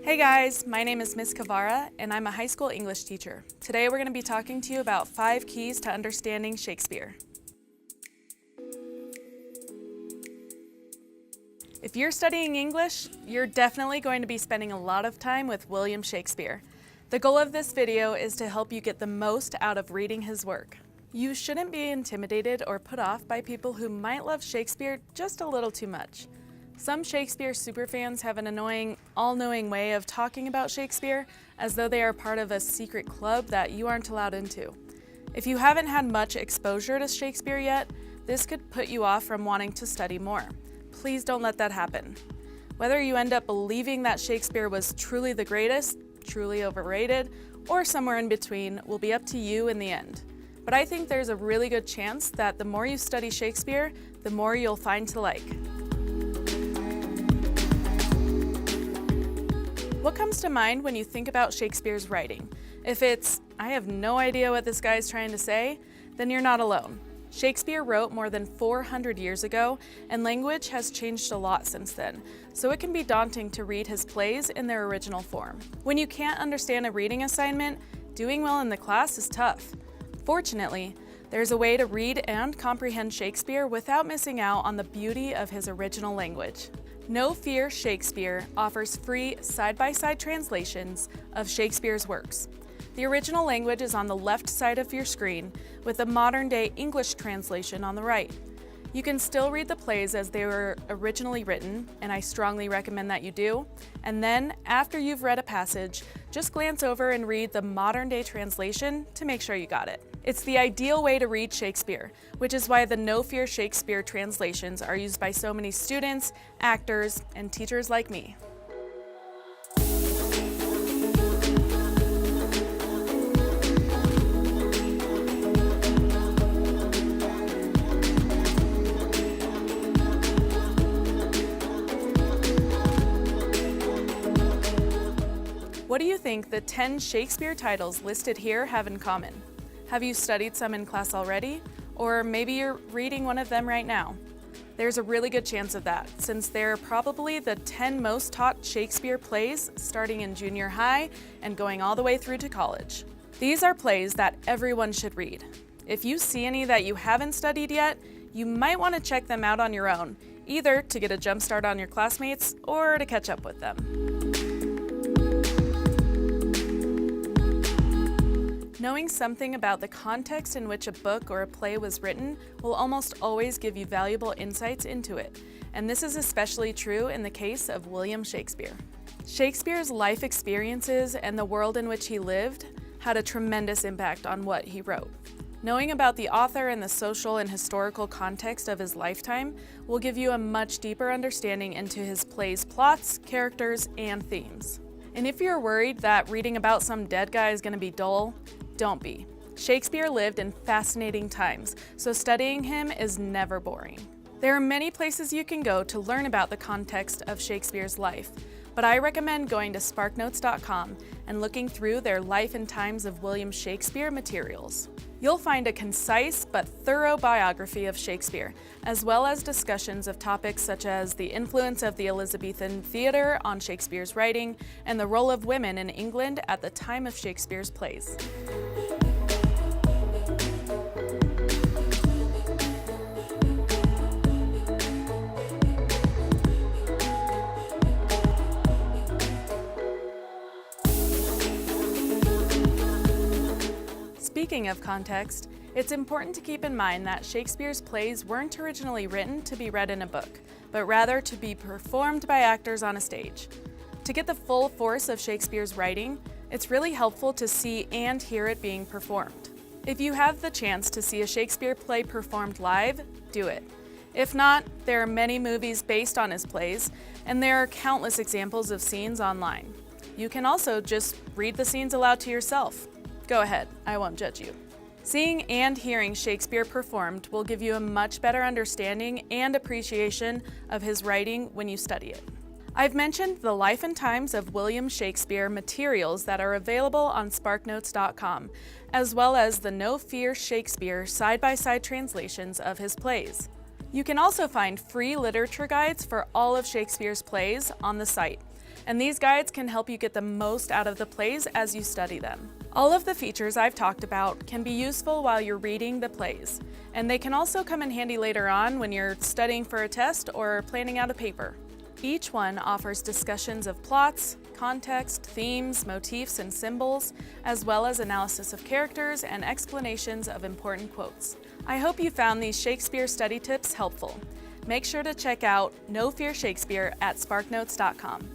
Hey guys, my name is Miss Cavarra and I'm a high school English teacher. Today we're going to be talking to you about 5 keys to understanding Shakespeare. If you're studying English, you're definitely going to be spending a lot of time with William Shakespeare. The goal of this video is to help you get the most out of reading his work. You shouldn't be intimidated or put off by people who might love Shakespeare just a little too much. Some Shakespeare superfans have an annoying, all-knowing way of talking about Shakespeare as though they are part of a secret club that you aren't allowed into. If you haven't had much exposure to Shakespeare yet, this could put you off from wanting to study more. Please don't let that happen. Whether you end up believing that Shakespeare was truly the greatest, truly overrated, or somewhere in between will be up to you in the end. But I think there's a really good chance that the more you study Shakespeare, the more you'll find to like. What comes to mind when you think about Shakespeare's writing? If it's, I have no idea what this guy's trying to say, then you're not alone. Shakespeare wrote more than 400 years ago, and language has changed a lot since then, so it can be daunting to read his plays in their original form. When you can't understand a reading assignment, doing well in the class is tough. Fortunately, there's a way to read and comprehend Shakespeare without missing out on the beauty of his original language. No Fear Shakespeare offers free side-by-side translations of Shakespeare's works. The original language is on the left side of your screen, with a modern-day English translation on the right. You can still read the plays as they were originally written, and I strongly recommend that you do. And then, after you've read a passage, just glance over and read the modern-day translation to make sure you got it. It's the ideal way to read Shakespeare, which is why the No Fear Shakespeare translations are used by so many students, actors, and teachers like me. What do you think the 10 Shakespeare titles listed here have in common? Have you studied some in class already? Or maybe you're reading one of them right now? There's a really good chance of that, since they're probably the 10 most taught Shakespeare plays starting in junior high and going all the way through to college. These are plays that everyone should read. If you see any that you haven't studied yet, you might want to check them out on your own, either to get a jump start on your classmates or to catch up with them. Knowing something about the context in which a book or a play was written will almost always give you valuable insights into it, and this is especially true in the case of William Shakespeare. Shakespeare's life experiences and the world in which he lived had a tremendous impact on what he wrote. Knowing about the author and the social and historical context of his lifetime will give you a much deeper understanding into his play's plots, characters, and themes. And if you're worried that reading about some dead guy is going to be dull, don't be. Shakespeare lived in fascinating times, so studying him is never boring. There are many places you can go to learn about the context of Shakespeare's life, but I recommend going to sparknotes.com and looking through their Life and Times of William Shakespeare materials. You'll find a concise but thorough biography of Shakespeare, as well as discussions of topics such as the influence of the Elizabethan theater on Shakespeare's writing and the role of women in England at the time of Shakespeare's plays. Speaking of context, it's important to keep in mind that Shakespeare's plays weren't originally written to be read in a book, but rather to be performed by actors on a stage. To get the full force of Shakespeare's writing, it's really helpful to see and hear it being performed. If you have the chance to see a Shakespeare play performed live, do it. If not, there are many movies based on his plays, and there are countless examples of scenes online. You can also just read the scenes aloud to yourself. Go ahead, I won't judge you. Seeing and hearing Shakespeare performed will give you a much better understanding and appreciation of his writing when you study it. I've mentioned the Life and Times of William Shakespeare materials that are available on sparknotes.com, as well as the No Fear Shakespeare side-by-side translations of his plays. You can also find free literature guides for all of Shakespeare's plays on the site, and these guides can help you get the most out of the plays as you study them. All of the features I've talked about can be useful while you're reading the plays, and they can also come in handy later on when you're studying for a test or planning out a paper. Each one offers discussions of plots, context, themes, motifs, and symbols, as well as analysis of characters and explanations of important quotes. I hope you found these Shakespeare study tips helpful. Make sure to check out No Fear Shakespeare at sparknotes.com.